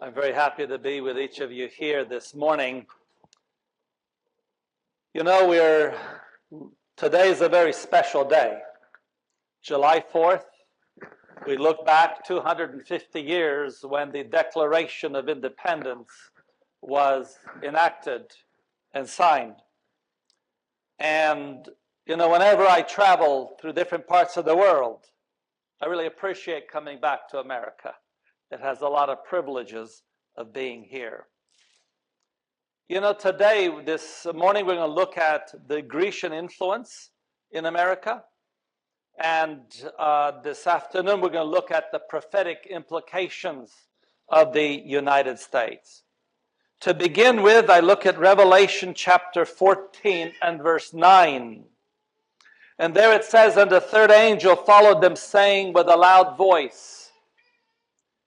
I'm very happy to be with each of you here this morning. You know, today is a very special day. July 4th, we look back 250 years when the Declaration of Independence was enacted and signed. And, whenever I travel through different parts of the world, I really appreciate coming back to America. It has a lot of privileges of being here. Today, this morning, we're going to look at the Grecian influence in America. And this afternoon, we're going to look at the prophetic implications of the United States. To begin with, I look at Revelation chapter 14 and verse 9. And there it says, "And the third angel followed them, saying with a loud voice,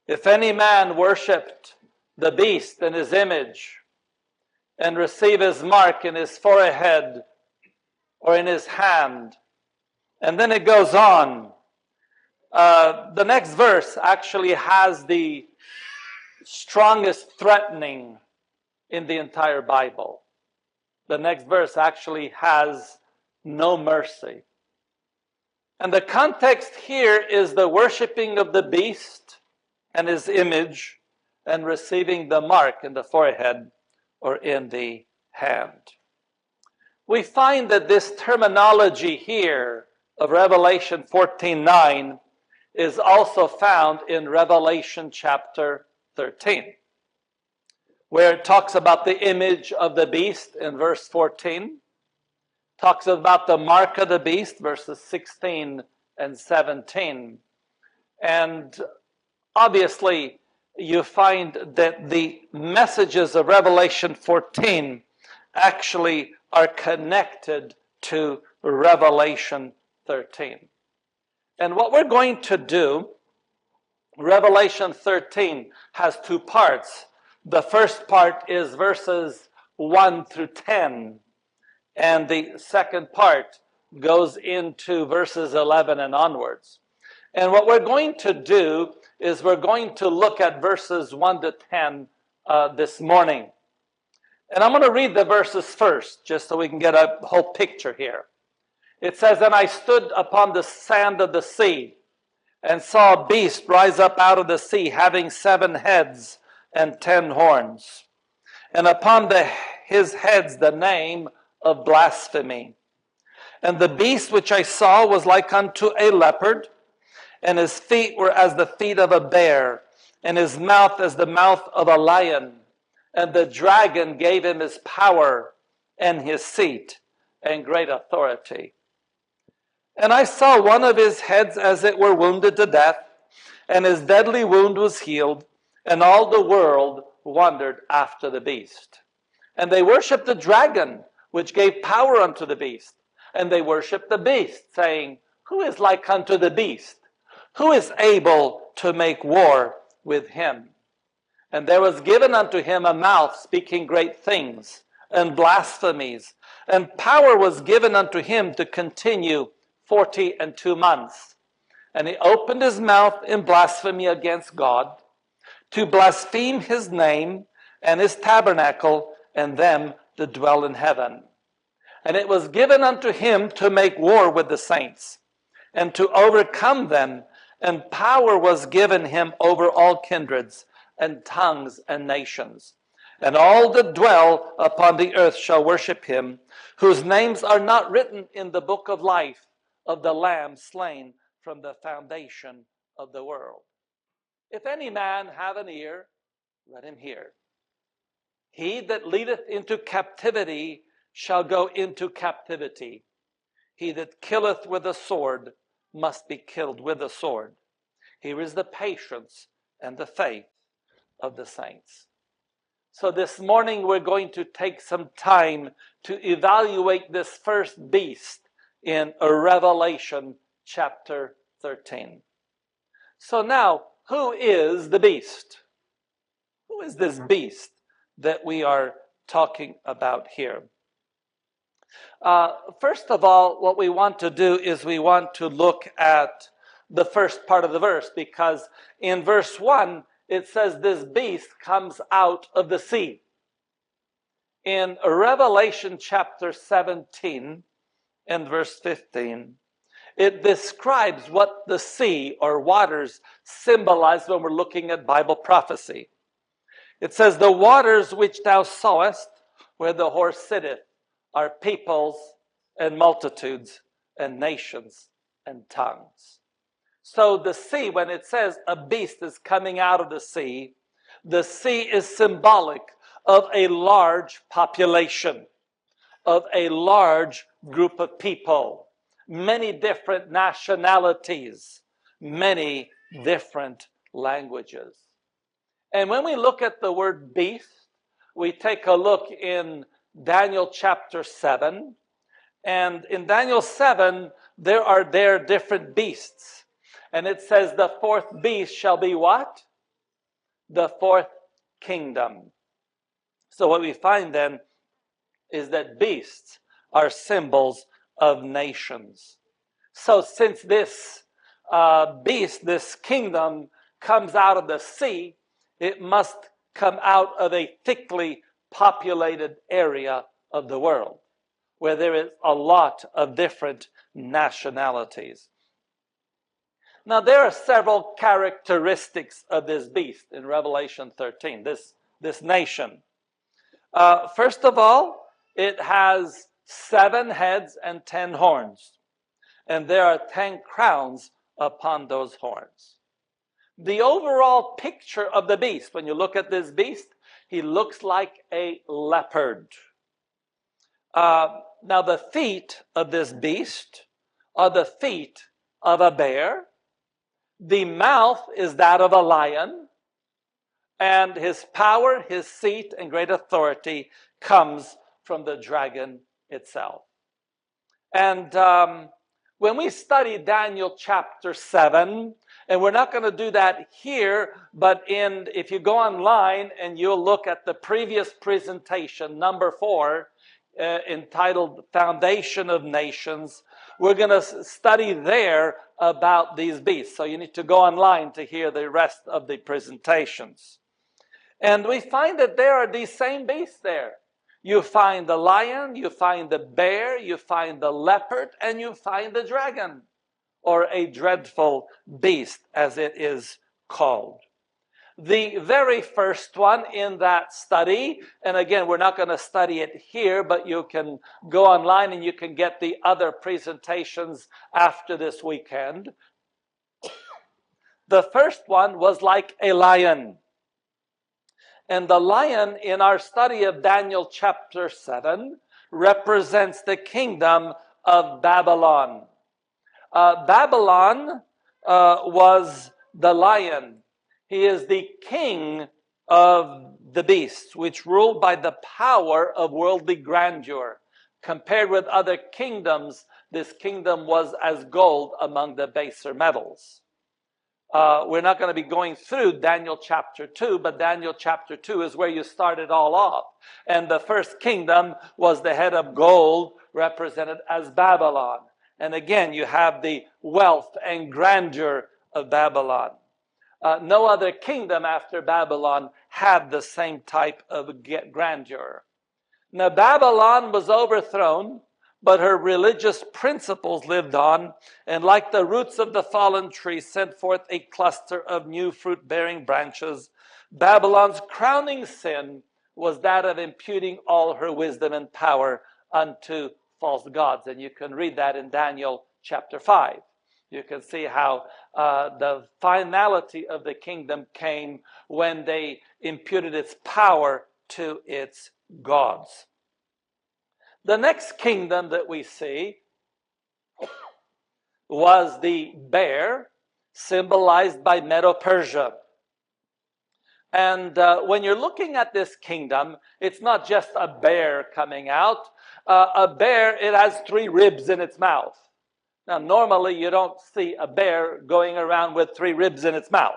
If any man worshipped the beast and his image, and receive his mark in his forehead or in his hand." And then it goes on. The next verse actually has the strongest threatening in the entire Bible. The next verse actually has no mercy. And the context here is the worshiping of the beast and his image and receiving the mark in the forehead or in the hand. We find that this terminology here of Revelation 14:9 is also found in Revelation chapter 13, where it talks about the image of the beast in verse 14, talks about the mark of the beast, verses 16 and 17. And obviously, you find that the messages of Revelation 14 actually are connected to Revelation 13. And what we're going to do, Revelation 13 has two parts. The first part is verses 1 through 10, and the second part goes into verses 11 and onwards. And what we're going to do is we're going to look at verses 1 to 10 this morning. And I'm going to read the verses first, just so we can get a whole picture here. It says, "And I stood upon the sand of the sea, and saw a beast rise up out of the sea, having 7 heads and 10 horns. And upon his heads the name of blasphemy. And the beast which I saw was like unto a leopard, and his feet were as the feet of a bear, and his mouth as the mouth of a lion. And the dragon gave him his power and his seat and great authority. And I saw one of his heads as it were wounded to death, and his deadly wound was healed, and all the world wondered after the beast. And they worshipped the dragon, which gave power unto the beast. And they worshipped the beast, saying, Who is like unto the beast? Who is able to make war with him? And there was given unto him a mouth speaking great things and blasphemies. And power was given unto him to continue 42 months. And he opened his mouth in blasphemy against God, to blaspheme his name and his tabernacle and them that dwell in heaven. And it was given unto him to make war with the saints and to overcome them. And power was given him over all kindreds and tongues and nations. And all that dwell upon the earth shall worship him, whose names are not written in the book of life of the Lamb slain from the foundation of the world. If any man have an ear, let him hear. He that leadeth into captivity shall go into captivity. He that killeth with a sword must be killed with a sword. Here is the patience and the faith of the saints. So this morning we're going to take some time to evaluate this first beast in Revelation chapter 13. So now, who is the beast? Who is this beast that we are talking about here? First of all, what we want to do is we want to look at the first part of the verse, because in verse 1, it says this beast comes out of the sea. In Revelation chapter 17 and verse 15, it describes what the sea or waters symbolize when we're looking at Bible prophecy. It says, the waters which thou sawest, where the horse sitteth, are peoples and multitudes and nations and tongues. So the sea, when it says a beast is coming out of the sea is symbolic of a large population, of a large group of people, many different nationalities, many different languages. And when we look at the word beast, we take a look in Daniel chapter 7. And in Daniel 7, there are different beasts. And it says the fourth beast shall be what? The fourth kingdom. So what we find then is that beasts are symbols of nations. So since this beast, this kingdom, comes out of the sea, it must come out of a thickly populated area of the world, where there is a lot of different nationalities. Now, there are several characteristics of this beast in Revelation 13, this nation. First of all, it has 7 heads and 10 horns, and there are 10 crowns upon those horns. The overall picture of the beast, when you look at this beast, he looks like a leopard. Now, the feet of this beast are the feet of a bear. The mouth is that of a lion. And his power, his seat, and great authority comes from the dragon itself. And when we study Daniel chapter 7, and we're not going to do that here, but if you go online and you'll look at the previous presentation, number 4, entitled Foundation of Nations, we're going to study there about these beasts. So you need to go online to hear the rest of the presentations. And we find that there are these same beasts there. You find the lion, you find the bear, you find the leopard, and you find the dragon, or a dreadful beast, as it is called. The very first one in that study, and again, we're not going to study it here, but you can go online and you can get the other presentations after this weekend. The first one was like a lion. And the lion in our study of Daniel chapter 7 represents the kingdom of Babylon. Babylon was the lion. He is the king of the beasts, which ruled by the power of worldly grandeur. Compared with other kingdoms, this kingdom was as gold among the baser metals. We're not going to be going through Daniel chapter 2, but Daniel chapter 2 is where you start it all off. And the first kingdom was the head of gold, represented as Babylon. And again, you have the wealth and grandeur of Babylon. No other kingdom after Babylon had the same type of grandeur. Now, Babylon was overthrown, but her religious principles lived on, and like the roots of the fallen tree sent forth a cluster of new fruit-bearing branches. Babylon's crowning sin was that of imputing all her wisdom and power unto false gods. And you can read that in Daniel chapter 5. You can see how the finality of the kingdom came when they imputed its power to its gods. The next kingdom that we see was the bear, symbolized by Medo-Persia. And when you're looking at this kingdom, it's not just a bear coming out. A bear, it has 3 ribs in its mouth. Now, normally you don't see a bear going around with 3 ribs in its mouth.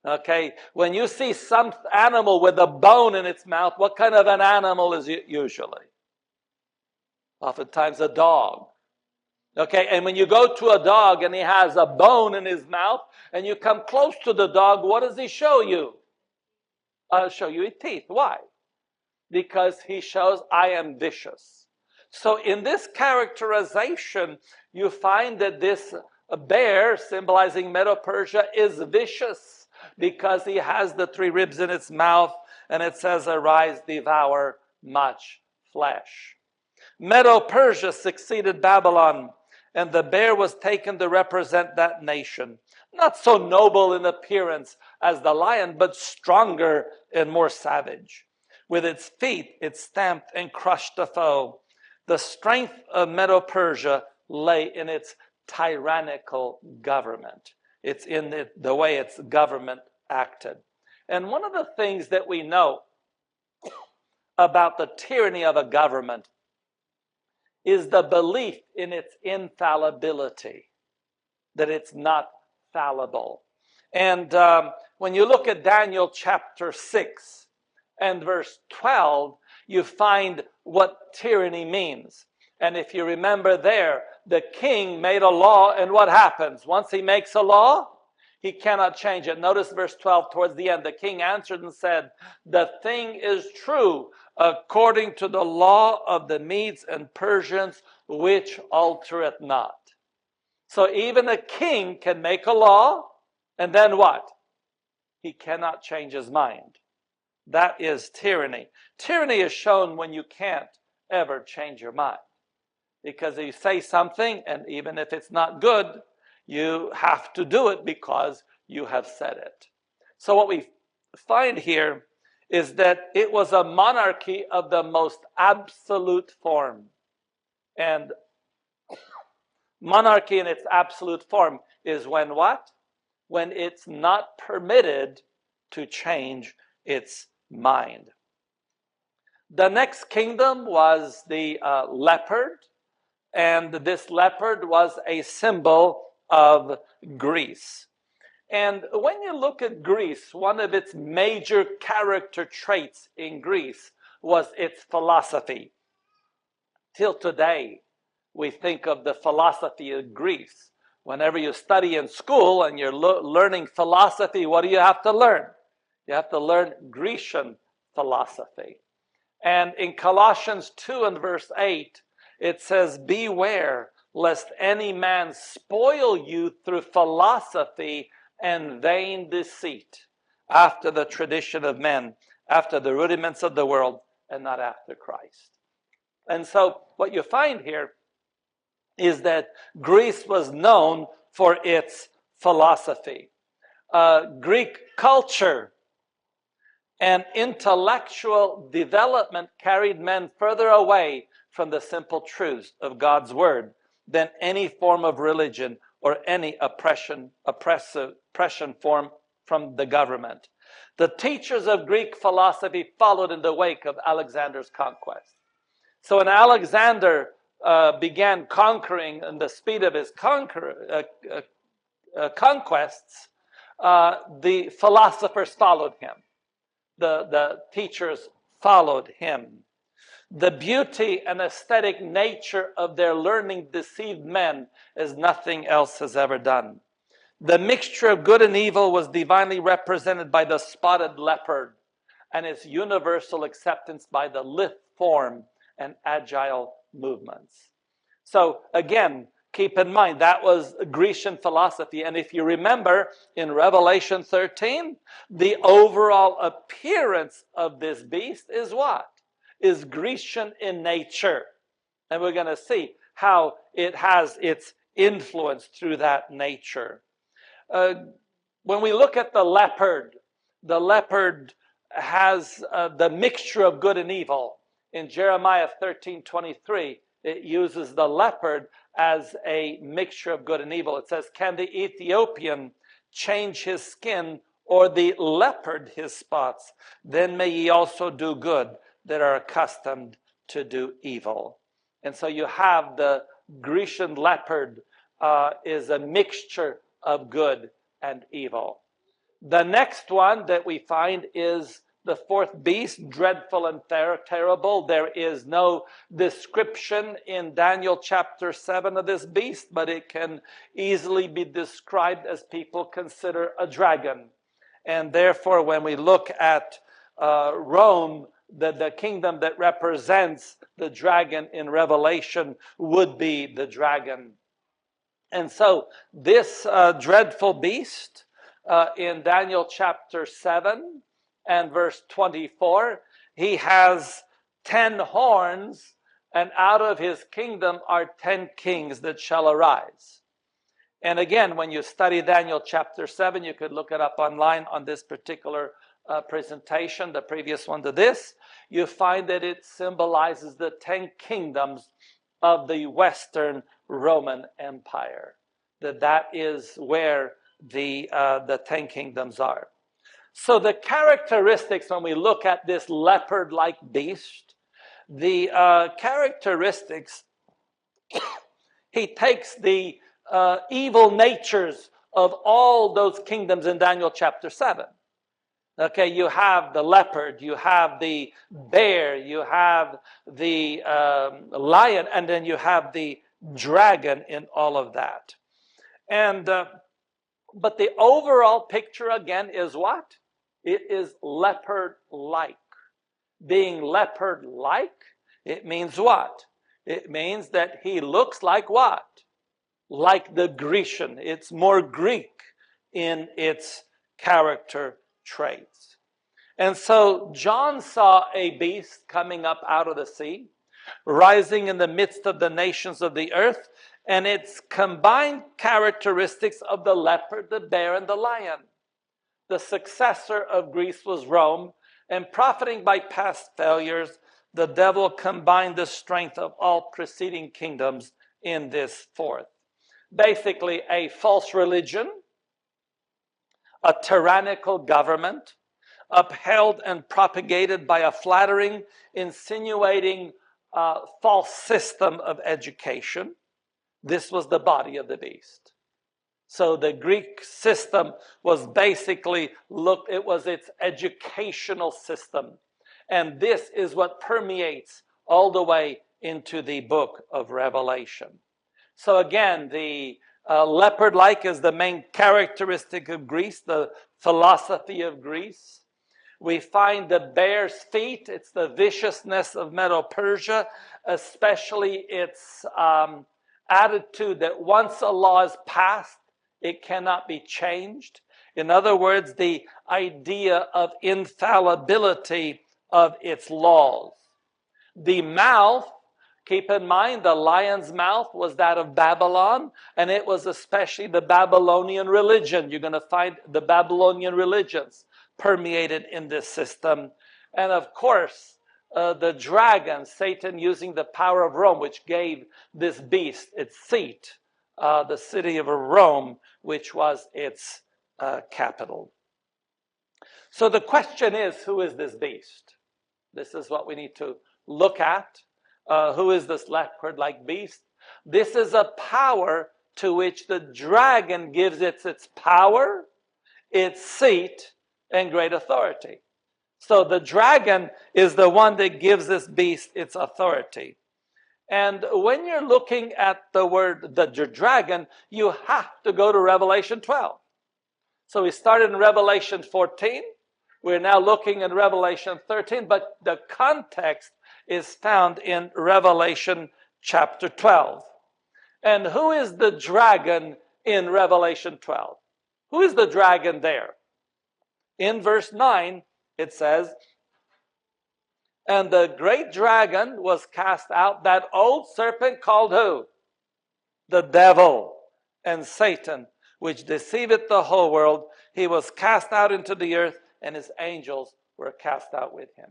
Okay? When you see some animal with a bone in its mouth, what kind of an animal is it usually? Oftentimes a dog. Okay, and when you go to a dog and he has a bone in his mouth and you come close to the dog, what does he show you? Show you his teeth. Why? Because he shows, I am vicious. So in this characterization, you find that this bear, symbolizing Medo-Persia, is vicious because he has the 3 ribs in its mouth, and it says, arise, devour much flesh. Medo-Persia succeeded Babylon, and the bear was taken to represent that nation. Not so noble in appearance as the lion, but stronger and more savage. With its feet, it stamped and crushed the foe. The strength of Medo-Persia lay in its tyrannical government. It's in the way its government acted. And one of the things that we know about the tyranny of a government is the belief in its infallibility, that it's not fallible. And when you look at Daniel chapter 6 and verse 12, you find what tyranny means. And if you remember there, the king made a law, and what happens? Once he makes a law, he cannot change it. Notice verse 12 towards the end. The king answered and said, the thing is true according to the law of the Medes and Persians, which altereth not. So even a king can make a law, and then what? He cannot change his mind. That is tyranny. Tyranny is shown when you can't ever change your mind. Because you say something, and even if it's not good, you have to do it because you have said it. So what we find here is that it was a monarchy of the most absolute form. And monarchy in its absolute form is when what? When it's not permitted to change its mind. The next kingdom was the leopard. And this leopard was a symbol of Greece. And when you look at Greece, one of its major character traits in Greece was its philosophy. Till today, we think of the philosophy of Greece. Whenever you study in school and you're learning philosophy, what do you have to learn? You have to learn Grecian philosophy. And in Colossians 2 and verse 8, it says, beware lest any man spoil you through philosophy and vain deceit, after the tradition of men, after the rudiments of the world, and not after Christ. And so what you find here is that Greece was known for its philosophy. Greek culture and intellectual development carried men further away from the simple truths of God's word than any form of religion or any oppression form from the government. The teachers of Greek philosophy followed in the wake of Alexander's conquest. So when Alexander began conquering in the speed of his conquests, the philosophers followed him. The teachers followed him. The beauty and aesthetic nature of their learning deceived men as nothing else has ever done. The mixture of good and evil was divinely represented by the spotted leopard and its universal acceptance by the lithe form and agile movements. So again, keep in mind, that was Grecian philosophy. And if you remember in Revelation 13, the overall appearance of this beast is what? Is Grecian in nature. And we're going to see how it has its influence through that nature. When we look at the leopard has the mixture of good and evil. In Jeremiah 13:23, it uses the leopard as a mixture of good and evil. It says, can the Ethiopian change his skin, or the leopard his spots? Then may ye also do good that are accustomed to do evil. And so you have the Grecian leopard is a mixture of good and evil. The next one that we find is The fourth beast, dreadful and terrible. There is no description in Daniel chapter 7 of this beast, but it can easily be described as people consider a dragon. And therefore, when we look at Rome, the kingdom that represents the dragon in Revelation would be the dragon. And so this dreadful beast in Daniel chapter 7 and verse 24, he has 10 horns, and out of his kingdom are 10 kings that shall arise. And again, when you study Daniel chapter 7, you could look it up online on this particular presentation, the previous one to this, you find that it symbolizes the 10 kingdoms of the Western Roman Empire. That is where the 10 kingdoms are. So the characteristics, when we look at this leopard-like beast, the characteristics, he takes the evil natures of all those kingdoms in Daniel chapter 7. Okay, you have the leopard, you have the bear, you have the lion, and then you have the dragon in all of that. And but the overall picture again is what? It is leopard-like. Being leopard-like, it means what? It means that he looks like what? Like the Grecian. It's more Greek in its character traits. And so John saw a beast coming up out of the sea, rising in the midst of the nations of the earth, and its combined characteristics of the leopard, the bear, and the lion. The successor of Greece was Rome, and profiting by past failures, the devil combined the strength of all preceding kingdoms in this fourth. Basically, a false religion, a tyrannical government, upheld and propagated by a flattering, insinuating, false system of education. This was the body of the beast. So the Greek system was basically, it was its educational system. And this is what permeates all the way into the book of Revelation. So again, the leopard-like is the main characteristic of Greece, the philosophy of Greece. We find the bear's feet. It's the viciousness of Medo-Persia, especially its attitude that once a law is passed, it cannot be changed. In other words, the idea of infallibility of its laws. The mouth, keep in mind, the lion's mouth was that of Babylon, and it was especially the Babylonian religion. You're going to find the Babylonian religions permeated in this system. And of course, the dragon, Satan using the power of Rome, which gave this beast its seat, the city of Rome, which was its capital. So the question is, who is this beast? This is what we need to look at. Who is this leopard-like beast? This is a power to which the dragon gives its power, its seat, and great authority. So the dragon is the one that gives this beast its authority. And when you're looking at the word, the dragon, you have to go to Revelation 12. So we started in Revelation 14. We're now looking at Revelation 13, but the context is found in Revelation chapter 12. And who is the dragon in Revelation 12? Who is the dragon there? In verse 9, it says, and the great dragon was cast out, that old serpent called who? The devil and Satan, which deceiveth the whole world. He was cast out into the earth, and his angels were cast out with him.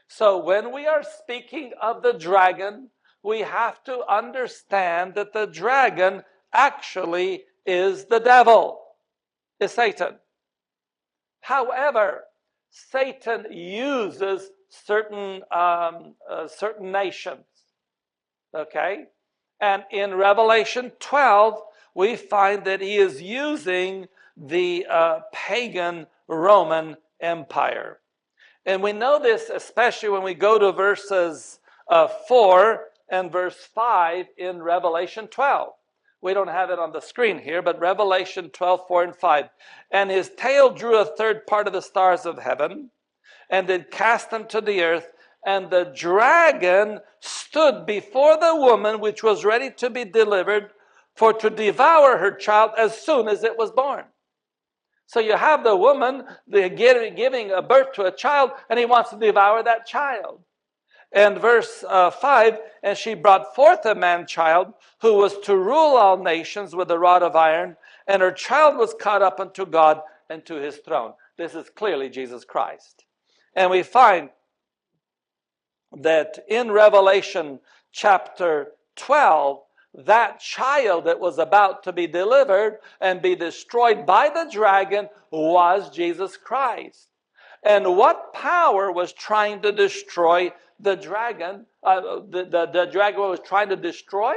So when we are speaking of the dragon, we have to understand that the dragon actually is the devil, is Satan. However, Satan uses certain nations, okay? And in Revelation 12, we find that he is using the pagan Roman Empire. And we know this especially when we go to verses 4 and verse 5 in Revelation 12. We don't have it on the screen here, but Revelation 12, 4 and 5. And his tail drew a third part of the stars of heaven, and did cast them to the earth. And the dragon stood before the woman which was ready to be delivered, for to devour her child as soon as it was born. So you have the woman giving a birth to a child, and he wants to devour that child. And verse 5, and she brought forth a man-child who was to rule all nations with a rod of iron, and her child was caught up unto God and to his throne. This is clearly Jesus Christ. And we find that in Revelation chapter 12, that child that was about to be delivered and be destroyed by the dragon was Jesus Christ. And what power was trying to destroy the dragon? The dragon was trying to destroy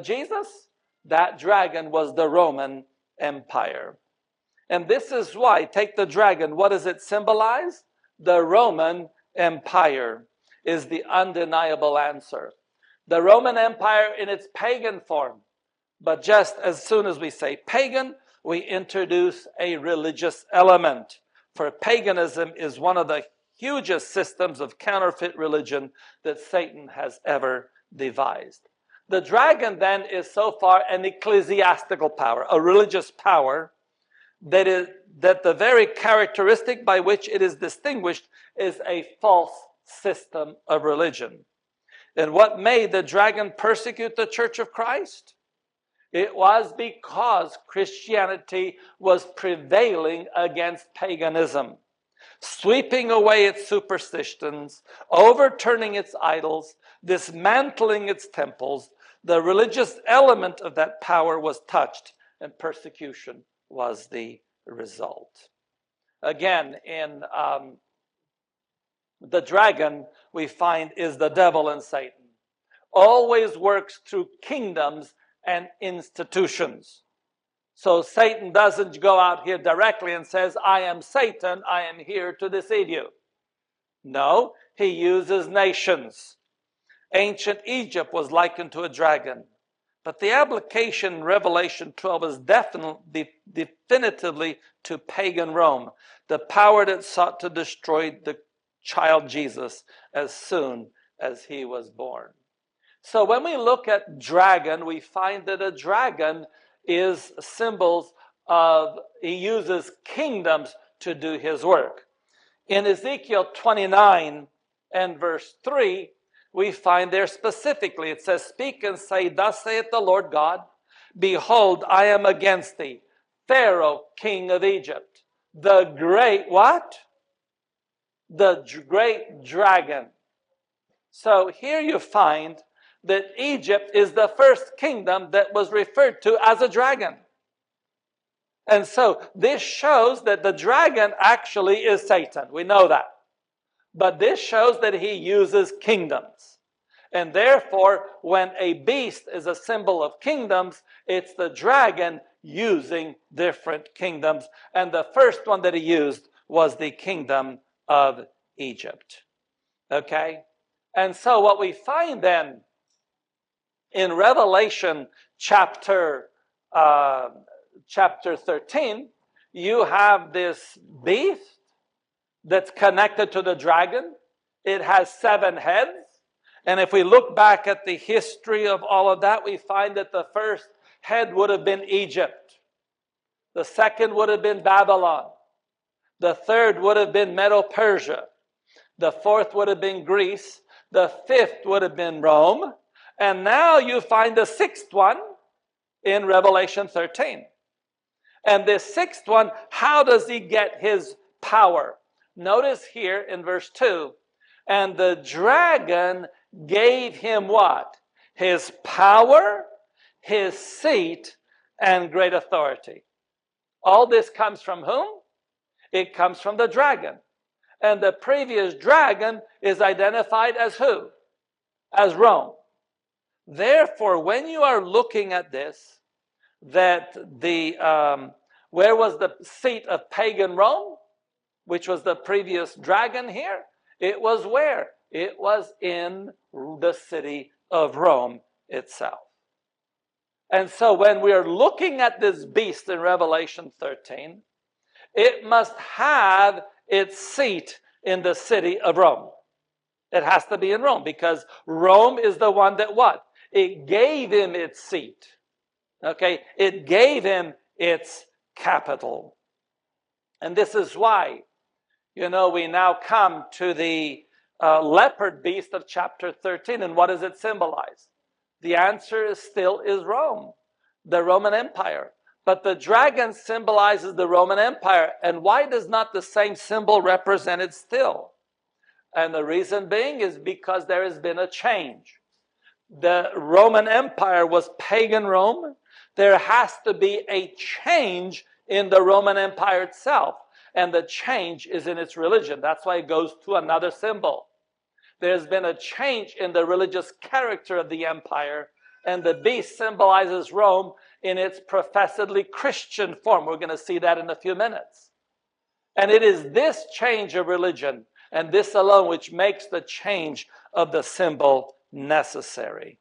Jesus. That dragon was the Roman Empire. And this is why, take the dragon, what does it symbolize? The Roman Empire is the undeniable answer. The Roman Empire in its pagan form. But just as soon as we say pagan, we introduce a religious element. For paganism is one of the hugest systems of counterfeit religion that Satan has ever devised. The dragon then is so far an ecclesiastical power, a religious power, that the very characteristic by which it is distinguished is a false system of religion. And what made the dragon persecute the Church of Christ? It was because Christianity was prevailing against paganism, sweeping away its superstitions, overturning its idols, dismantling its temples. The religious element of that power was touched, and persecution was the result. Again, in the dragon, we find, is the devil and Satan. Always works through kingdoms and institutions. So Satan doesn't go out here directly and says, I am Satan, I am here to deceive you. No, he uses nations. Ancient Egypt was likened to a dragon. But the application in Revelation 12 is definitively to pagan Rome, the power that sought to destroy the child Jesus as soon as he was born. So when we look at dragon, we find that a dragon is symbols of, he uses kingdoms to do his work. In Ezekiel 29 and verse 3, we find there specifically, it says, speak and say, thus saith the Lord God, behold, I am against thee, Pharaoh, king of Egypt, the great, what? The great dragon. So here you find that Egypt is the first kingdom that was referred to as a dragon. And so this shows that the dragon actually is Satan. We know that. But this shows that he uses kingdoms. And therefore, when a beast is a symbol of kingdoms, it's the dragon using different kingdoms. And the first one that he used was the kingdom of Egypt. Okay? And so what we find then in Revelation chapter 13, you have this beast that's connected to the dragon. It has 7 heads. And if we look back at the history of all of that, we find that the first head would have been Egypt. The second would have been Babylon. The third would have been Medo-Persia. The fourth would have been Greece. The fifth would have been Rome. And now you find the sixth one in Revelation 13. And this sixth one, how does he get his power? Notice here in verse 2, and the dragon gave him what? His power, his seat, and great authority. All this comes from whom? It comes from the dragon. And the previous dragon is identified as who? As Rome. Therefore, when you are looking at this, that where was the seat of pagan Rome? which was the previous dragon here, it was where? It was in the city of Rome itself. And so when we are looking at this beast in Revelation 13, it must have its seat in the city of Rome. It has to be in Rome because Rome is the one that what? It gave him its seat. Okay? It gave him its capital. And this is why, we now come to the leopard beast of chapter 13. And what does it symbolize? The answer still is Rome, the Roman Empire. But the dragon symbolizes the Roman Empire. And why does not the same symbol represent it still? And the reason being is because there has been a change. The Roman Empire was pagan Rome. There has to be a change in the Roman Empire itself. And the change is in its religion. That's why it goes to another symbol. There's been a change in the religious character of the empire. And the beast symbolizes Rome in its professedly Christian form. We're going to see that in a few minutes. And it is this change of religion and this alone which makes the change of the symbol necessary.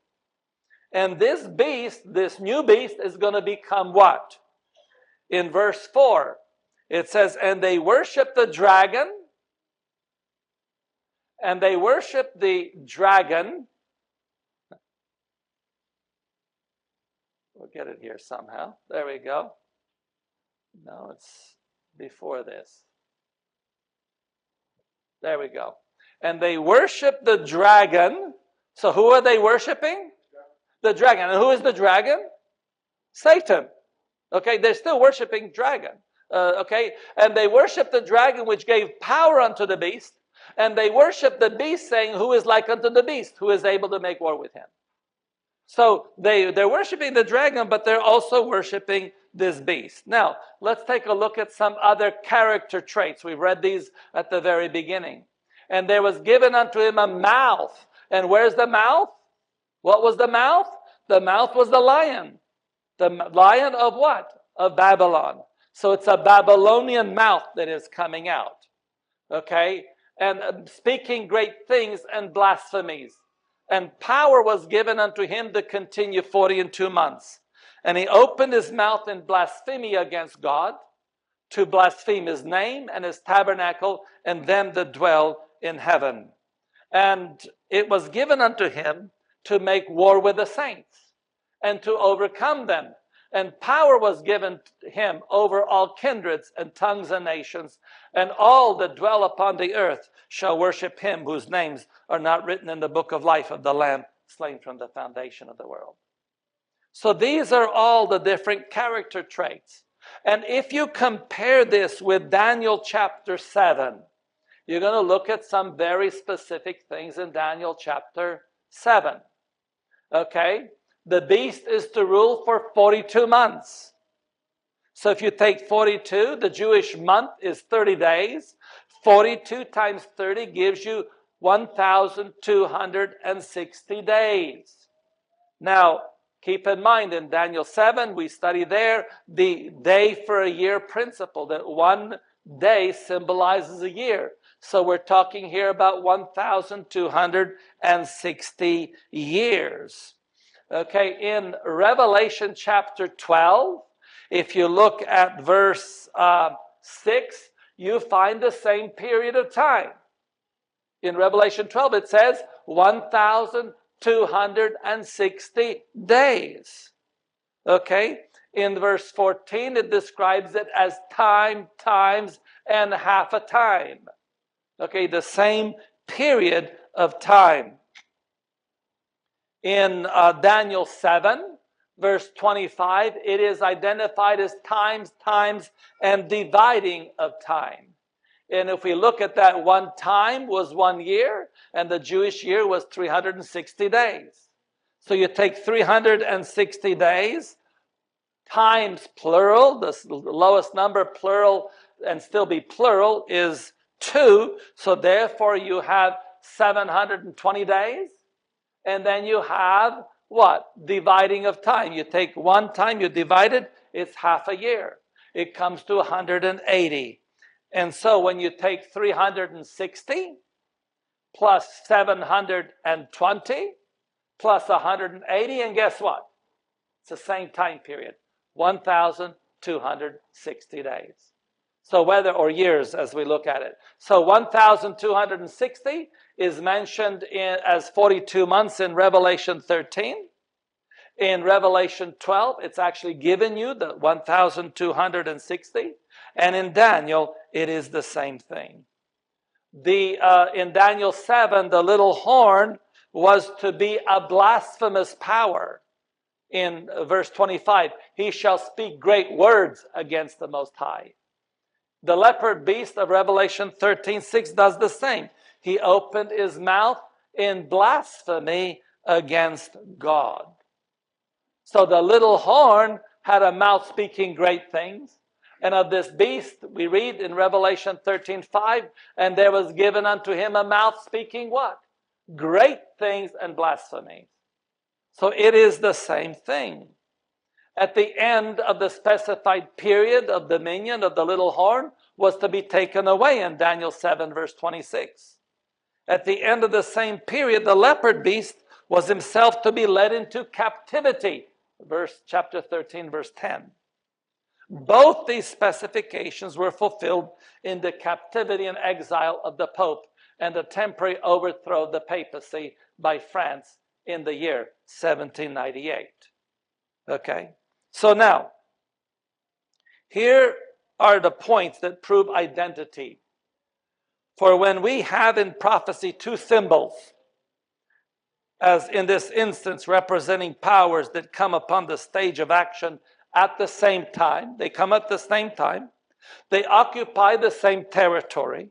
And this beast, this new beast, is going to become what? In verse 4, it says, and they worship the dragon. And they worship the dragon. We'll get it here somehow. There we go. No, it's before this. There we go. And they worship the dragon. So who are they worshiping? The dragon. And who is the dragon? Satan. Okay, they're still worshiping dragon. Okay, and they worship the dragon which gave power unto the beast. And they worship the beast, saying, who is like unto the beast, who is able to make war with him. So they're worshiping the dragon, but they're also worshiping this beast. Now, let's take a look at some other character traits. We've read these at the very beginning. And there was given unto him a mouth. And where's the mouth? What was the mouth? The mouth was the lion. The lion of what? Of Babylon. So it's a Babylonian mouth that is coming out. Okay? And speaking great things and blasphemies. And power was given unto him to continue 42 months. And he opened his mouth in blasphemy against God, to blaspheme his name and his tabernacle, and them that dwell in heaven. And it was given unto him to make war with the saints, and to overcome them. And power was given to him over all kindreds and tongues and nations, and all that dwell upon the earth shall worship him whose names are not written in the book of life of the Lamb slain from the foundation of the world. So these are all the different character traits. And if you compare this with Daniel chapter 7, you're going to look at some very specific things in Daniel chapter 7. Okay? The beast is to rule for 42 months. So if you take 42, the Jewish month is 30 days. 42 times 30 gives you 1,260 days. Now, keep in mind, in Daniel 7, we study there the day for a year principle, that one day symbolizes a year. So we're talking here about 1,260 years. Okay, in Revelation chapter 12, if you look at verse 6, you find the same period of time. In Revelation 12, it says 1,260 days. Okay, in verse 14, it describes it as time, times, and half a time. Okay, the same period of time. In Daniel 7, verse 25, it is identified as times, and dividing of time. And if we look at that, one time was 1 year, and the Jewish year was 360 days. So you take 360 days, times plural, the lowest number plural, and still be plural, is 2. So therefore you have 720 days. And then you have what? Dividing of time. You take one time, you divide it, it's half a year. It comes to 180. And so when you take 360 plus 720 plus 180, and guess what? It's the same time period, 1,260 days. So or years as we look at it. So 1,260 is mentioned as 42 months in Revelation 13. In Revelation 12, it's actually given you the 1,260. And in Daniel, it is the same thing. In Daniel 7, the little horn was to be a blasphemous power. In verse 25, he shall speak great words against the Most High. The leopard beast of Revelation 13:6 does the same. He opened his mouth in blasphemy against God. So the little horn had a mouth speaking great things. And of this beast, we read in Revelation 13:5, and there was given unto him a mouth speaking what? Great things and blasphemies. So it is the same thing. At the end of the specified period of dominion of the little horn was to be taken away in Daniel 7, verse 26. At the end of the same period, the leopard beast was himself to be led into captivity. Chapter 13, verse 10. Both these specifications were fulfilled in the captivity and exile of the Pope and the temporary overthrow of the papacy by France in the year 1798. Okay? So now, here are the points that prove identity. For when we have in prophecy two symbols, as in this instance representing powers that come upon the stage of action at the same time, they come at the same time, they occupy the same territory,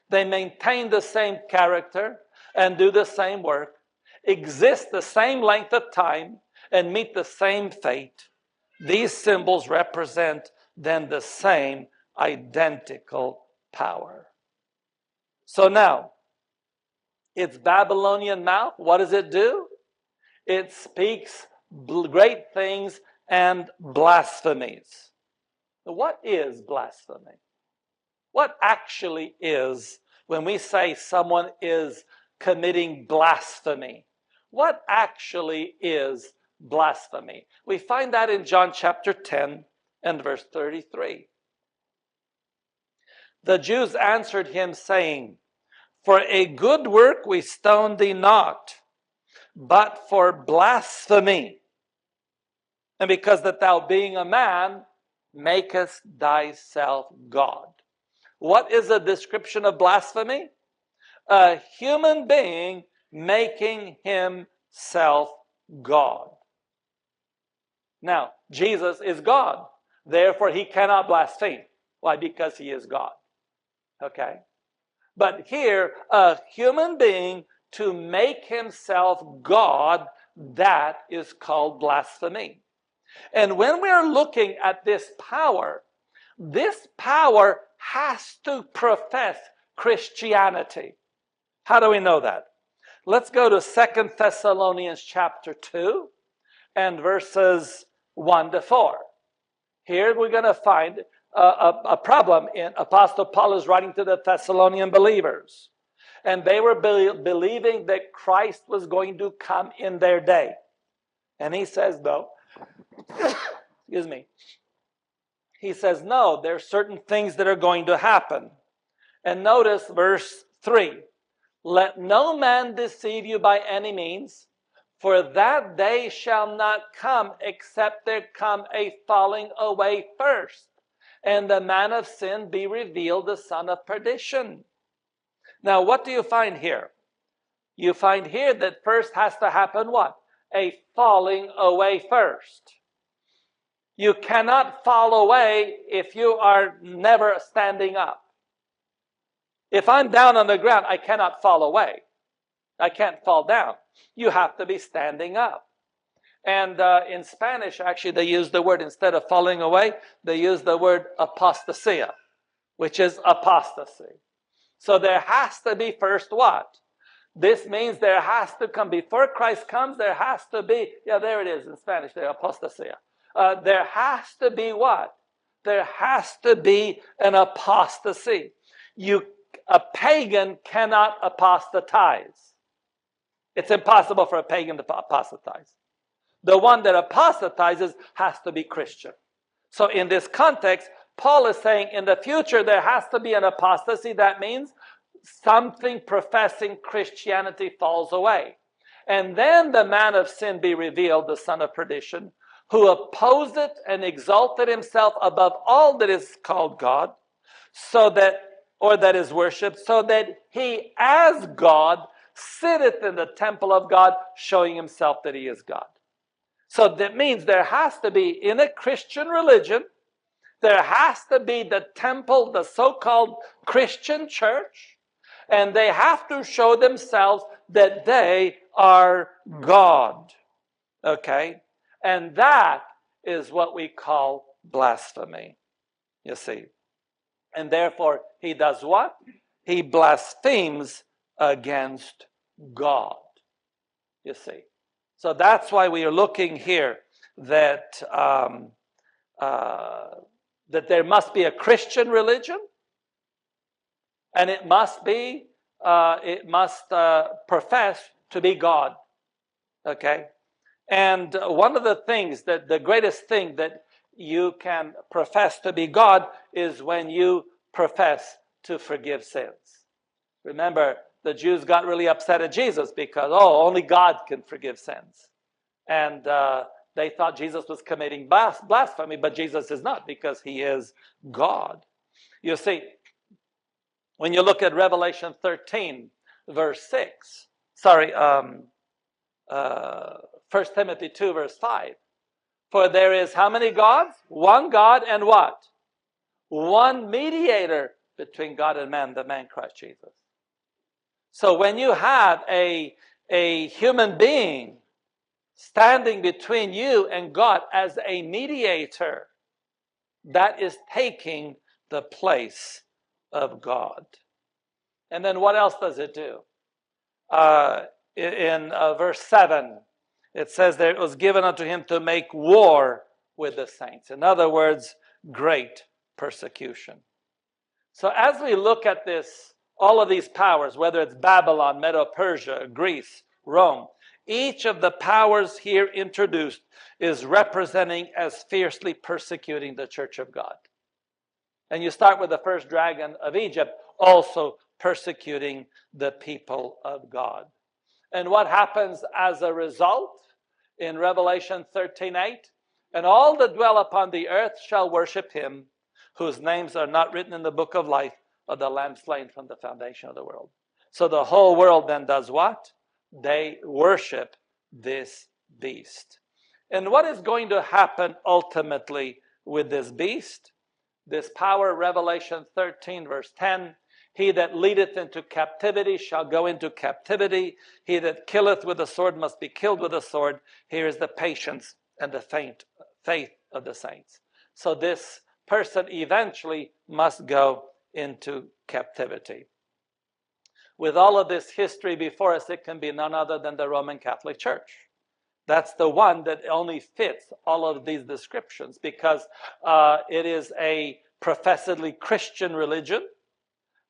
they maintain the same character and do the same work, exist the same length of time, and meet the same fate. These symbols represent then the same identical power. So now, its Babylonian mouth, what does it do? It speaks great things and blasphemies. What is blasphemy? What actually is, when we say someone is committing blasphemy, what actually is blasphemy? We find that in John chapter 10 and verse 33. The Jews answered him, saying, For a good work we stone thee not, but for blasphemy, and because that thou being a man, makest thyself God. What is a description of blasphemy? A human being making himself God. Now, Jesus is God. Therefore, he cannot blaspheme. Why? Because he is God. Okay? But here, a human being to make himself God, that is called blasphemy. And when we're looking at this power has to profess Christianity. How do we know that? Let's go to 2 Thessalonians chapter 2 and verses 1 to 4. Here we're going to find a problem. In Apostle Paul is writing to the Thessalonian believers. And they were believing that Christ was going to come in their day. And he says, no. Excuse me. He says, no, there are certain things that are going to happen. And notice verse 3. Let no man deceive you by any means, for that day shall not come except there come a falling away first, and the man of sin be revealed, the son of perdition. Now, what do you find here? You find here that first has to happen what? A falling away first. You cannot fall away if you are never standing up. If I'm down on the ground, I cannot fall away. I can't fall down. You have to be standing up. And in Spanish, actually, they use the word, instead of falling away, they use the word apostasia, which is apostasy. So there has to be first what? This means there has to come, before Christ comes, there has to be, there it is in Spanish, there, apostasia. There has to be what? there has to be an apostasy. A pagan cannot apostatize. It's impossible for a pagan to apostatize. The one that apostatizes has to be Christian. So in this context, Paul is saying in the future there has to be an apostasy. That means something professing Christianity falls away. And then the man of sin be revealed, the son of perdition, who opposed it and exalted himself above all that is called God, that is worshipped, so that he as God sitteth in the temple of God, showing himself that he is God. So that means there has to be, in a Christian religion, there has to be the temple, the so-called Christian church, and they have to show themselves that they are God. Okay? And that is what we call blasphemy, you see. And therefore, he does what? He blasphemes against God, you see. So that's why we are looking here that that there must be a Christian religion, and it must profess to be God. Okay, and one of the things that the greatest thing that you can profess to be God is when you profess to forgive sins. Remember, the Jews got really upset at Jesus because, only God can forgive sins. And they thought Jesus was committing blasphemy, but Jesus is not, because he is God. You see, when you look at Revelation 13, verse 6, 1 Timothy 2, verse 5, for there is how many gods? One God, and what? One mediator between God and man, the man Christ Jesus. So when you have a human being standing between you and God as a mediator, that is taking the place of God. And then what else does it do? In verse 7, it says that it was given unto him to make war with the saints. In other words, great persecution. So as we look at this, all of these powers, whether it's Babylon, Medo-Persia, Greece, Rome, each of the powers here introduced is representing as fiercely persecuting the church of God. And you start with the first dragon of Egypt, also persecuting the people of God. And what happens as a result? In Revelation 13:8, and all that dwell upon the earth shall worship him, whose names are not written in the book of life of the Lamb slain from the foundation of the world. So the whole world then does what? They worship this beast. And what is going to happen ultimately with this beast? This power, Revelation 13, verse 10, he that leadeth into captivity shall go into captivity. He that killeth with the sword must be killed with the sword. Here is the patience and the faith of the saints. So this person eventually must go into captivity. With all of this history before us, it can be none other than the Roman Catholic Church. That's the one that only fits all of these descriptions, because it is a professedly Christian religion,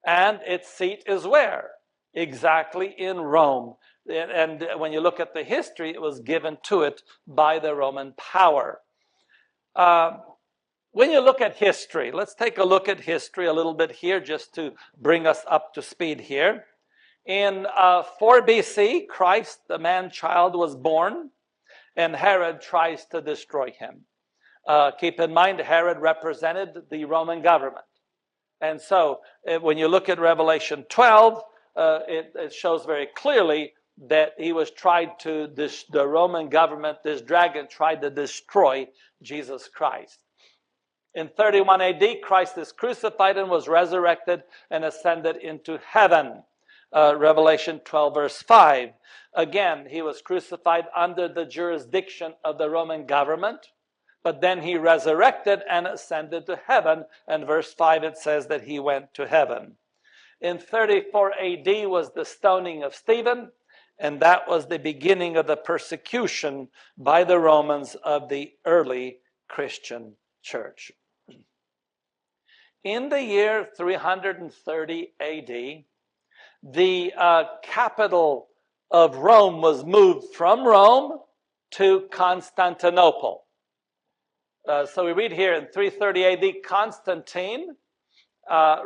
and its seat is where? Exactly in Rome. And when you look at the history, it was given to it by the Roman power. When you look at history, let's take a look at history a little bit here, just to bring us up to speed here. In 4 BC, Christ, the man-child, was born, and Herod tries to destroy him. Keep in mind, Herod represented the Roman government. And so, when you look at Revelation 12, it shows very clearly that he was the Roman government, this dragon, tried to destroy Jesus Christ. In 31 AD, Christ is crucified and was resurrected and ascended into heaven. Revelation 12, verse 5. Again, he was crucified under the jurisdiction of the Roman government, but then he resurrected and ascended to heaven. And verse 5, it says that he went to heaven. In 34 AD was the stoning of Stephen, and that was the beginning of the persecution by the Romans of the early Christian church. in the year 330 AD, the capital of Rome was moved from Rome to Constantinople. So we read here in 330 AD, Constantine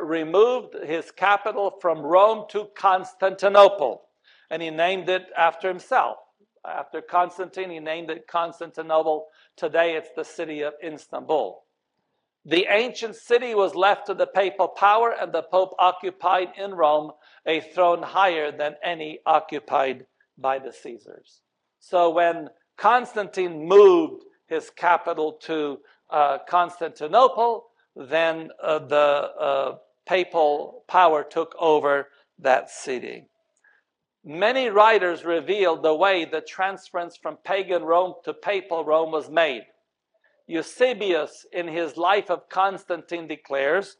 removed his capital from Rome to Constantinople, and he named it after himself. After Constantine, he named it Constantinople. Today, it's the city of Istanbul. The ancient city was left to the papal power, and the Pope occupied in Rome a throne higher than any occupied by the Caesars. So when Constantine moved his capital to Constantinople, then the papal power took over that city. Many writers revealed the way the transference from pagan Rome to papal Rome was made. Eusebius, in his Life of Constantine, declares,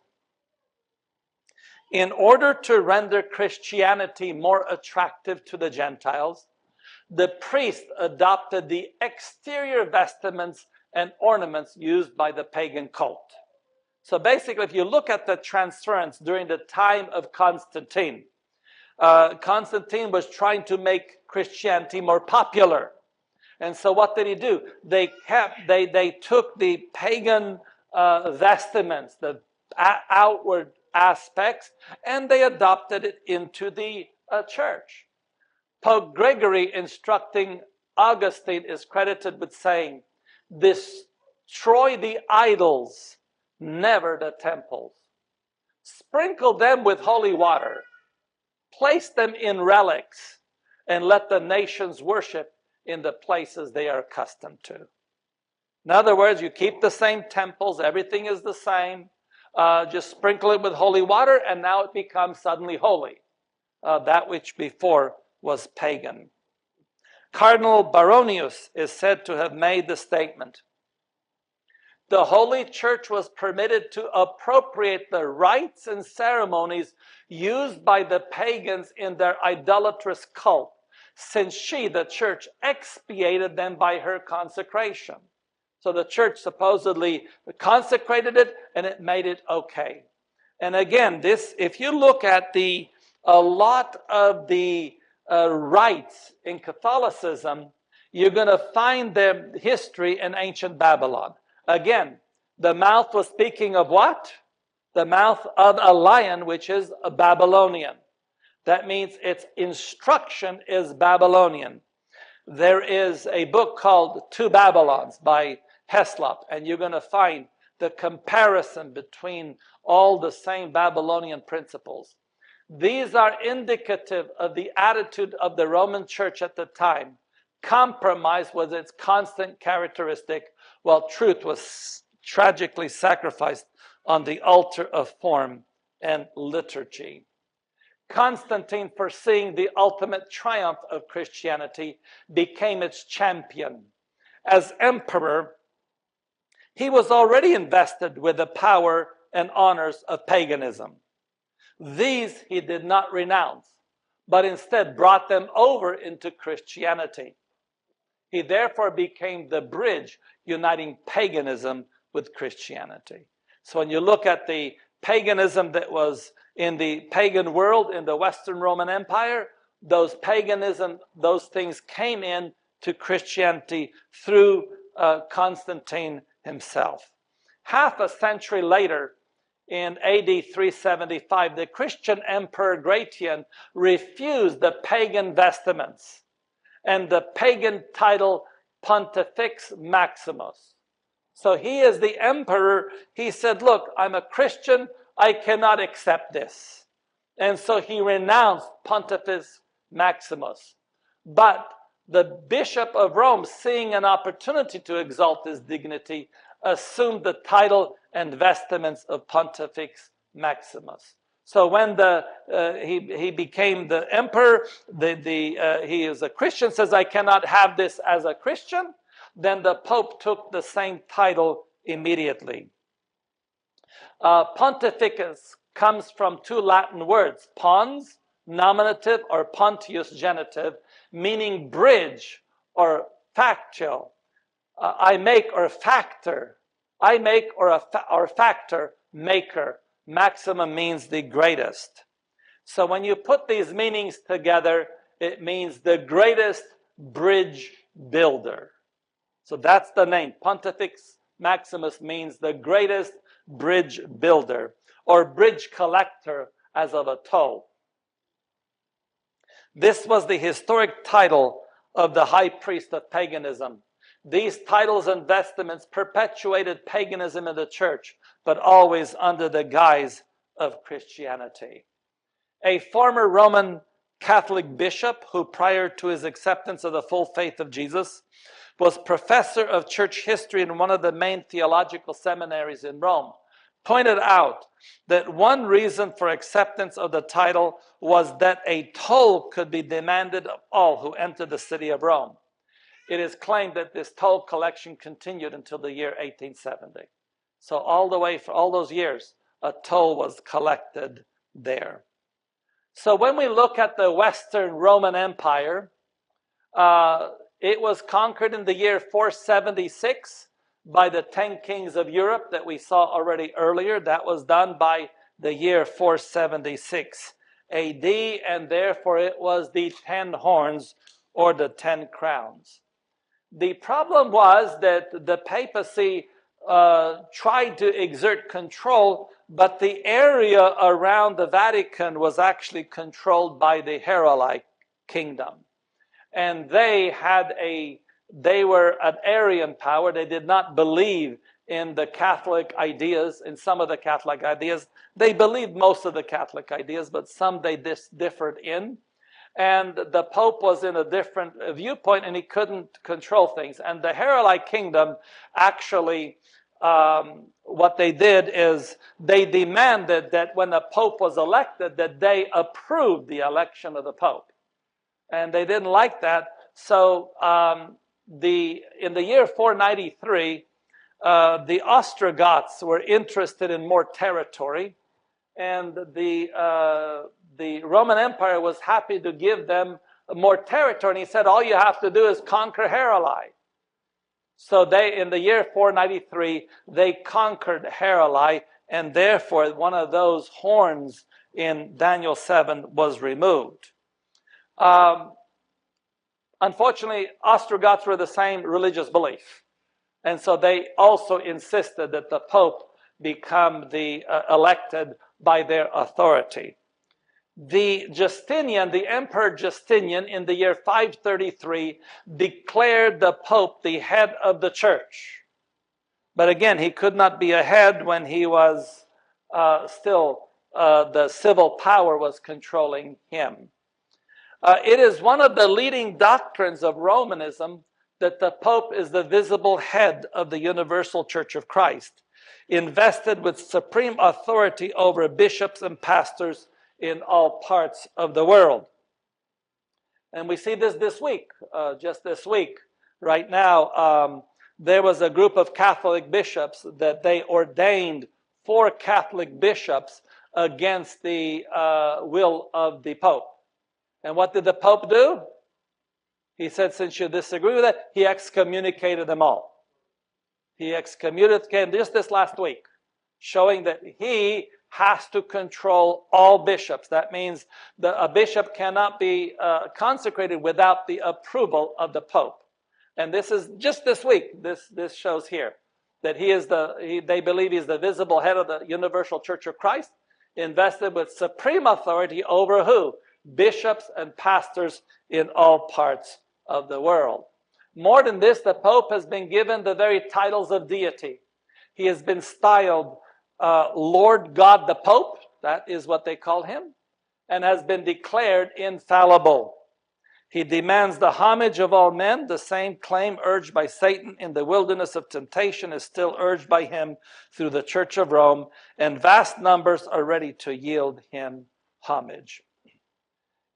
in order to render Christianity more attractive to the Gentiles, the priest adopted the exterior vestments and ornaments used by the pagan cult. So basically, if you look at the transference during the time of Constantine, Constantine was trying to make Christianity more popular. And so what did he do? They took the pagan vestments, the outward aspects, and they adopted it into the church. Pope Gregory, instructing Augustine, is credited with saying, destroy the idols, never the temples. Sprinkle them with holy water. Place them in relics, and let the nations worship in the places they are accustomed to. In other words, you keep the same temples, everything is the same, just sprinkle it with holy water, and now it becomes suddenly holy, that which before was pagan. Cardinal Baronius is said to have made the statement, the Holy Church was permitted to appropriate the rites and ceremonies used by the pagans in their idolatrous cult, since she, the church, expiated them by her consecration. So the church supposedly consecrated it, and it made it okay. And again, this, if you look at a lot of the rites in Catholicism, you're going to find their history in ancient Babylon. Again, the mouth was speaking of what? The mouth of a lion, which is a Babylonian. That means its instruction is Babylonian. There is a book called Two Babylons by Heslop, and you're going to find the comparison between all the same Babylonian principles. These are indicative of the attitude of the Roman Church at the time. Compromise was its constant characteristic, while truth was tragically sacrificed on the altar of form and liturgy. Constantine, foreseeing the ultimate triumph of Christianity, became its champion. As emperor, he was already invested with the power and honors of paganism. These he did not renounce, but instead brought them over into Christianity. He therefore became the bridge uniting paganism with Christianity. So when you look at the paganism that was in the pagan world, in the Western Roman Empire, those things came in to Christianity through Constantine himself. Half a century later, in AD 375, the Christian Emperor Grecian refused the pagan vestments and the pagan title Pontifex Maximus. So he, as the emperor, he said, look, I'm a Christian, I cannot accept this. And so he renounced Pontifex Maximus. But the Bishop of Rome, seeing an opportunity to exalt his dignity, assumed the title and vestments of Pontifex Maximus. So when he became the emperor, he is a Christian, says, I cannot have this as a Christian. Then the Pope took the same title immediately. Pontifex comes from two Latin words, pons, nominative, or pontius, genitive, meaning bridge or factio. I make, or factor. I make, or factor, maker. Maximum means the greatest. So when you put these meanings together, it means the greatest bridge builder. So that's the name. Pontifex Maximus means the greatest bridge builder, or bridge collector as of a toll. This was the historic title of the high priest of paganism. These titles and vestments perpetuated paganism in the church, but always under the guise of Christianity. A former Roman Catholic bishop, who prior to his acceptance of the full faith of Jesus, was professor of church history in one of the main theological seminaries in Rome, pointed out that one reason for acceptance of the title was that a toll could be demanded of all who entered the city of Rome. It is claimed that this toll collection continued until the year 1870. So all the way for all those years, a toll was collected there. So when we look at the Western Roman Empire, it was conquered in the year 476 by the 10 kings of Europe that we saw already earlier. That was done by the year 476 AD, and therefore it was the 10 horns or the 10 crowns. The problem was that the papacy tried to exert control, but the area around the Vatican was actually controlled by the Heruli kingdom. And they were an Arian power. They did not believe in the Catholic ideas, in some of the Catholic ideas. They believed most of the Catholic ideas, but some they differed in. And the Pope was in a different viewpoint, and he couldn't control things. And the Heruli kingdom actually, what they did is they demanded that when the Pope was elected, that they approved the election of the Pope. And they didn't like that. So in the year 493, the Ostrogoths were interested in more territory, and the Roman Empire was happy to give them more territory. And he said, all you have to do is conquer Heruli. So in the year 493, they conquered Heruli, and therefore one of those horns in Daniel 7 was removed. Unfortunately, Ostrogoths were the same religious belief. And so they also insisted that the Pope become the elected by their authority. The Emperor Justinian, in the year 533, declared the Pope the head of the church. But again, he could not be a head when he was still, the civil power was controlling him. It is one of the leading doctrines of Romanism that the Pope is the visible head of the universal Church of Christ, invested with supreme authority over bishops and pastors in all parts of the world. And we see this week, just this week. Right now, there was a group of Catholic bishops that they ordained 4 Catholic bishops against the will of the Pope. And what did the Pope do? He said, since you disagree with it, he excommunicated them all. He excommunicated just this last week, showing that he has to control all bishops. That means that a bishop cannot be consecrated without the approval of the Pope. And this is just this week. This shows here that they believe he's the visible head of the universal Church of Christ, invested with supreme authority over who? Bishops and pastors in all parts of the world. More than this, the Pope has been given the very titles of deity. He has been styled Lord God the Pope, that is what they call him, and has been declared infallible. He demands the homage of all men. The same claim urged by Satan in the wilderness of temptation is still urged by him through the Church of Rome, and vast numbers are ready to yield him homage.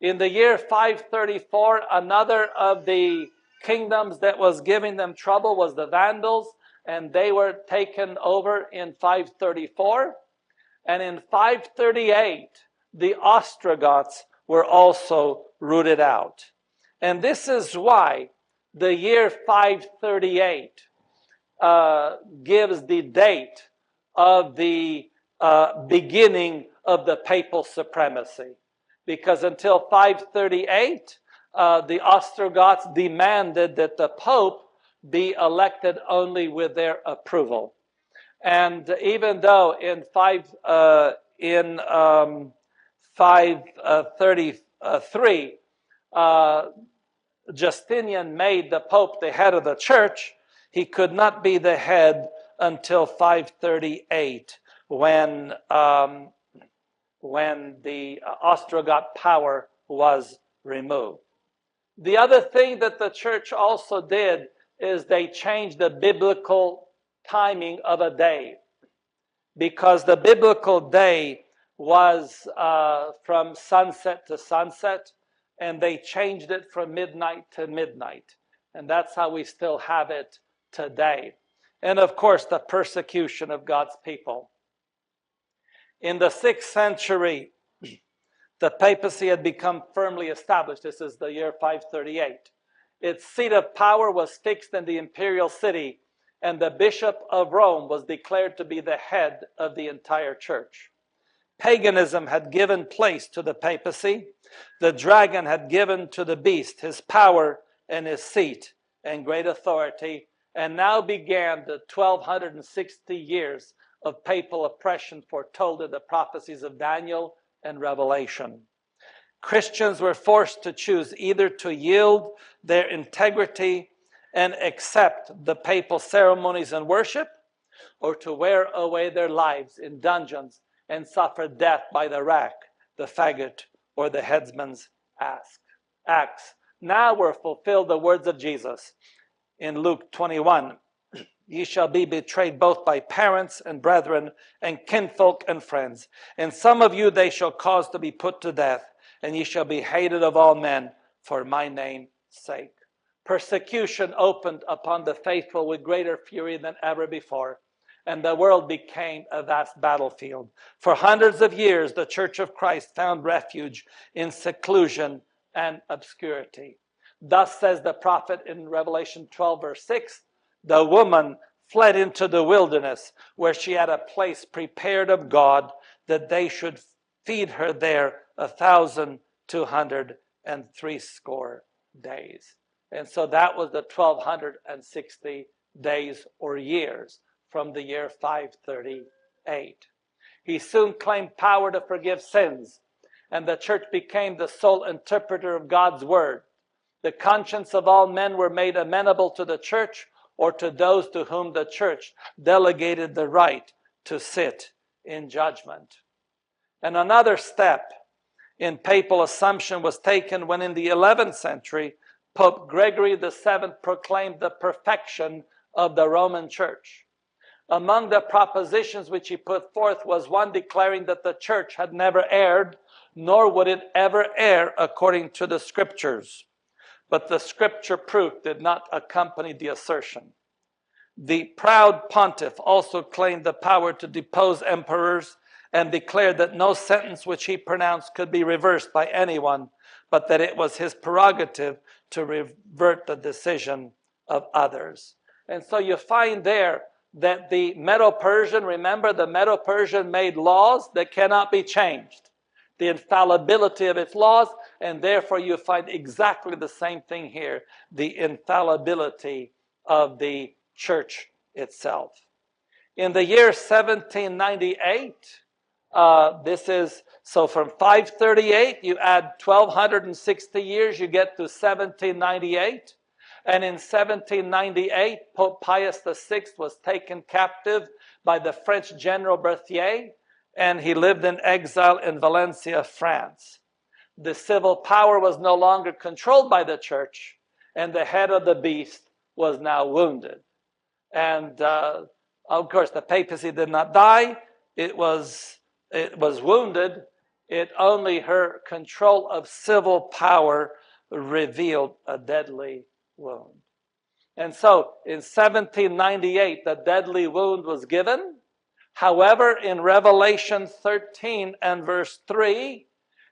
In the year 534, another of the kingdoms that was giving them trouble was the Vandals, and they were taken over in 534. And in 538, the Ostrogoths were also rooted out. And this is why the year 538 gives the date of the beginning of the papal supremacy. Because until 538, the Ostrogoths demanded that the Pope be elected only with their approval. And even though in 533, Justinian made the Pope the head of the church, he could not be the head until 538, when the Ostrogoth power was removed. The other thing that the church also did is they changed the biblical timing of a day, because the biblical day was from sunset to sunset, and they changed it from midnight to midnight. And that's how we still have it today. And of course, the persecution of God's people. In the 6th century, the papacy had become firmly established. This is the year 538. Its seat of power was fixed in the imperial city, and the Bishop of Rome was declared to be the head of the entire church. Paganism had given place to the papacy. The dragon had given to the beast his power and his seat and great authority, and now began the 1260 years of papal oppression foretold in the prophecies of Daniel and Revelation. Christians were forced to choose either to yield their integrity and accept the papal ceremonies and worship, or to wear away their lives in dungeons and suffer death by the rack, the faggot, or the headsman's axe. Now were fulfilled the words of Jesus in Luke 21. Ye shall be betrayed both by parents and brethren and kinfolk and friends. And some of you they shall cause to be put to death, and ye shall be hated of all men for my name's sake. Persecution opened upon the faithful with greater fury than ever before, and the world became a vast battlefield. For hundreds of years, the Church of Christ found refuge in seclusion and obscurity. Thus says the prophet in Revelation 12, verse 6, the woman fled into the wilderness, where she had a place prepared of God, that they should feed her there 1,260 days. And so that was the 1260 days or years from the year 538. He soon claimed power to forgive sins, and the church became the sole interpreter of God's word. The conscience of all men were made amenable to the church, or to those to whom the church delegated the right to sit in judgment. And another step in papal assumption was taken when in the 11th century, Pope Gregory VII proclaimed the perfection of the Roman Church. Among the propositions which he put forth was one declaring that the church had never erred, nor would it ever err according to the scriptures. But the scripture proof did not accompany the assertion. The proud pontiff also claimed the power to depose emperors and declared that no sentence which he pronounced could be reversed by anyone, but that it was his prerogative to revert the decision of others. And so you find there that the Medo-Persian, remember the Medo-Persian made laws that cannot be changed. The infallibility of its laws, and therefore you find exactly the same thing here, the infallibility of the church itself. In the year 1798, so from 538, you add 1260 years, you get to 1798. And in 1798, Pope Pius VI was taken captive by the French General Berthier, and he lived in exile in Valencia, France. The civil power was no longer controlled by the church, and the head of the beast was now wounded. And of course, the papacy did not die. It was wounded. It only her control of civil power revealed a deadly wound. And so in 1798, the deadly wound was given. However, in Revelation 13 and verse 3,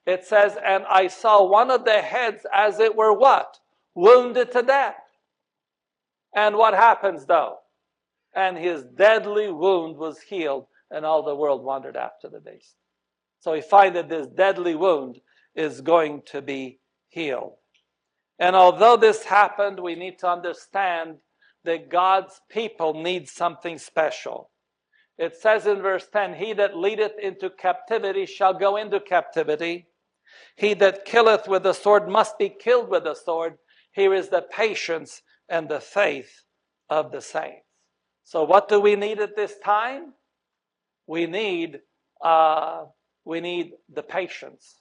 it says, and I saw one of the heads as it were what? Wounded to death. And what happens though? And his deadly wound was healed, and all the world wandered after the beast. So we find that this deadly wound is going to be healed. And although this happened, we need to understand that God's people need something special. It says in verse 10, he that leadeth into captivity shall go into captivity. He that killeth with the sword must be killed with the sword. Here is the patience and the faith of the saints. So what do we need at this time? We need the patience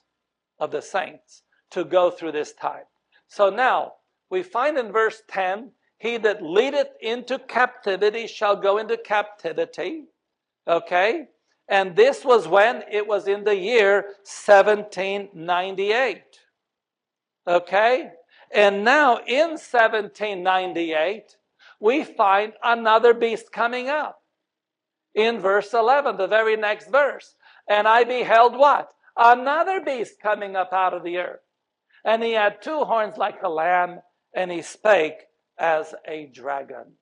of the saints to go through this time. So now, we find in verse 10, he that leadeth into captivity shall go into captivity. Okay? And this was when? It was in the year 1798. Okay? And now in 1798, we find another beast coming up. In verse 11, the very next verse. And I beheld what? Another beast coming up out of the earth. And he had two horns like a lamb, and he spake as a dragon.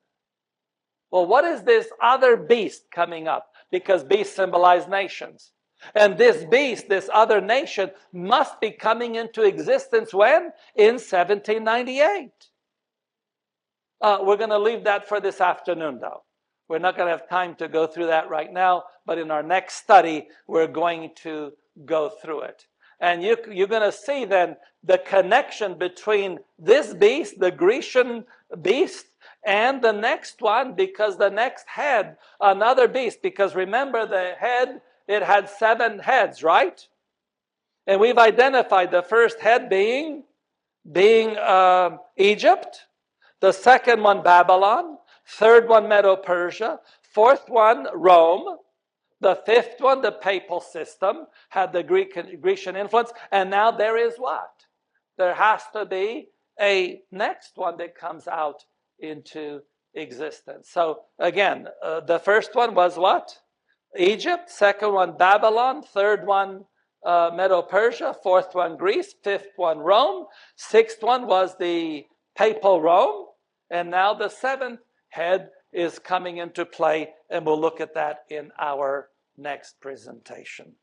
Well, what is this other beast coming up? Because beasts symbolize nations. And this beast, this other nation, must be coming into existence when? In 1798. We're going to leave that for this afternoon, though. We're not going to have time to go through that right now, but in our next study, we're going to go through it. And you're going to see then the connection between this beast, the Grecian beast, and the next one, because the next head, another beast, because remember the head, it had 7 heads, right? And we've identified the first head being Egypt, the second one Babylon, third one Medo-Persia, fourth one Rome, the fifth one, the papal system, had the Grecian influence, and now there is what? There has to be a next one that comes out into existence. So again, the first one was what? Egypt. Second one, Babylon. Third one, Medo-Persia. Fourth one, Greece. Fifth one, Rome. Sixth one was the papal Rome. And now the 7th head is coming into play, and we'll look at that in our next presentation.